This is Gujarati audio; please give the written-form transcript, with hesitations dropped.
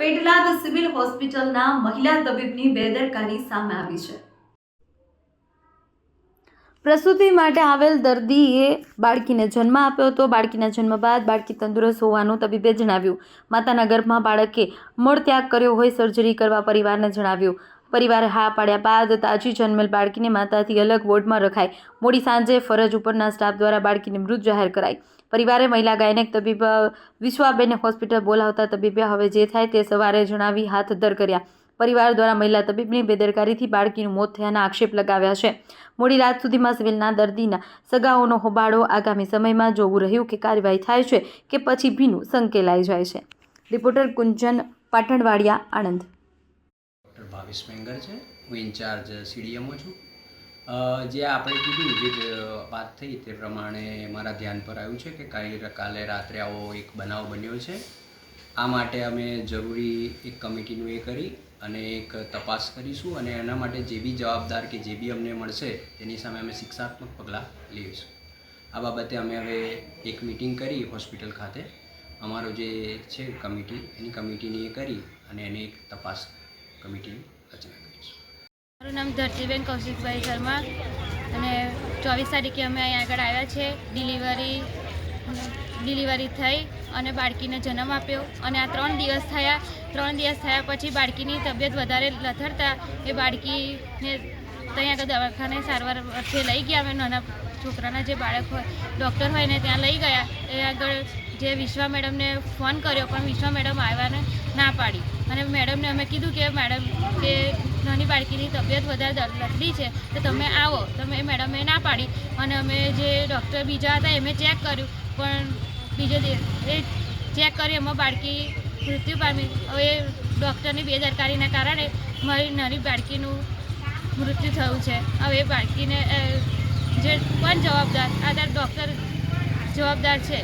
પેટલાદ સિવિલ હોસ્પિટલના મહિલા તબીબની બેદરકારી સામે આવી છે। પ્રસૂતિ માટે આવેલ દર્દીએ બાળકીને જન્મ આપ્યો હતો। બાળકીના જન્મ બાદ બાળકી તંદુરસ્ત હોવાનું તબીબે જણાવ્યું। માતાના ગર્ભમાં બાળકે મળત્યાગ કર્યો હોય સર્જરી કરવા પરિવારને જણાવ્યું। પરિવારે હા પાડ્યા બાદ તાજી જન્મેલ બાળકીને માતાથી અલગ વોર્ડમાં રખાઈ। મોડી સાંજે ફરજ ઉપરના સ્ટાફ દ્વારા બાળકીને મૃત જાહેર કરાઈ। પરિવારે મહિલા ગાયનેક તબીબ વિશ્વાબેનને હોસ્પિટલ બોલાવતા તબીબે હવે જે થાય તે સવારે જણાવી હાથ ધર કર્યા। પરિવાર દ્વારા મહિલા તબીબની બેદરકારીથી બાળકીનું મોત થયાના આક્ષેપ લગાવ્યા છે। મોડી રાત સુધીમાં સિવિલના દર્દીના સગાઓનો હોબાળો। આગામી સમયમાં જોવું રહ્યું કે કાર્યવાહી થાય છે કે પછી ભીનું સંકેલાઈ જાય છે। રિપોર્ટર કુંજન પાટણવાડિયા, આણંદ। ડૉક્ટર ભાવેશ મેંગર છે, હું ઇન્ચાર્જ CDMO છું। જે આપણે કીધું જે વાત થઈ તે પ્રમાણે મારા ધ્યાન પર આવ્યું છે કે કાલે રાત્રે આવો એક બનાવ બન્યો છે। આ માટે અમે જરૂરી એક કમિટીનું એ કરી અને એક તપાસ કરીશું અને એના માટે જે બી જવાબદાર કે જે બી અમને મળશે તેની સામે અમે શિક્ષાત્મક પગલાં લઈશું। આ બાબતે અમે હવે એક મિટિંગ કરી હોસ્પિટલ ખાતે અમારો જે છે કમિટી એની કમિટીની એ કરી અને એની એક તપાસ કમિટીની રચના કરીશું। મારું નામ ધરતીબેન કૌશિકભાઈ શર્મા અને 24 તારીખે અમે અહીં આગળ આવ્યા છે। ડિલિવરી થઈ અને બાળકીને જન્મ આપ્યો અને આ 3 દિવસ થયા પછી બાળકીની તબિયત વધારે લથડતા એ બાળકીને ત્યાં આગળ દવાખાને સારવાર અર્થે લઈ ગયા। અમે નાના છોકરાના જે બાળક હોય ડૉક્ટર હોય ને ત્યાં લઈ ગયા। એ આગળ જે વિશ્વા મેડમને ફોન કર્યો પણ વિશ્વા મેડમ આવ્યાને ના પાડી અને મેડમને અમે કીધું કે મેડમ કે નાની બાળકીની તબિયત વધારે લથડી છે તો તમે આવો। તમે મેડમે ના પાડી અને અમે જે ડૉક્ટર બીજા હતા એમણે ચેક કર્યું પણ બીજે એ ચેક કરી એમાં બાળકી મૃત્યુ પામી। હવે ડૉક્ટરની બેદરકારીના કારણે મારી નાની બાળકીનું મૃત્યુ થયું છે। હવે બાળકીને જે પણ જવાબદાર આ ડૉક્ટર જવાબદાર છે।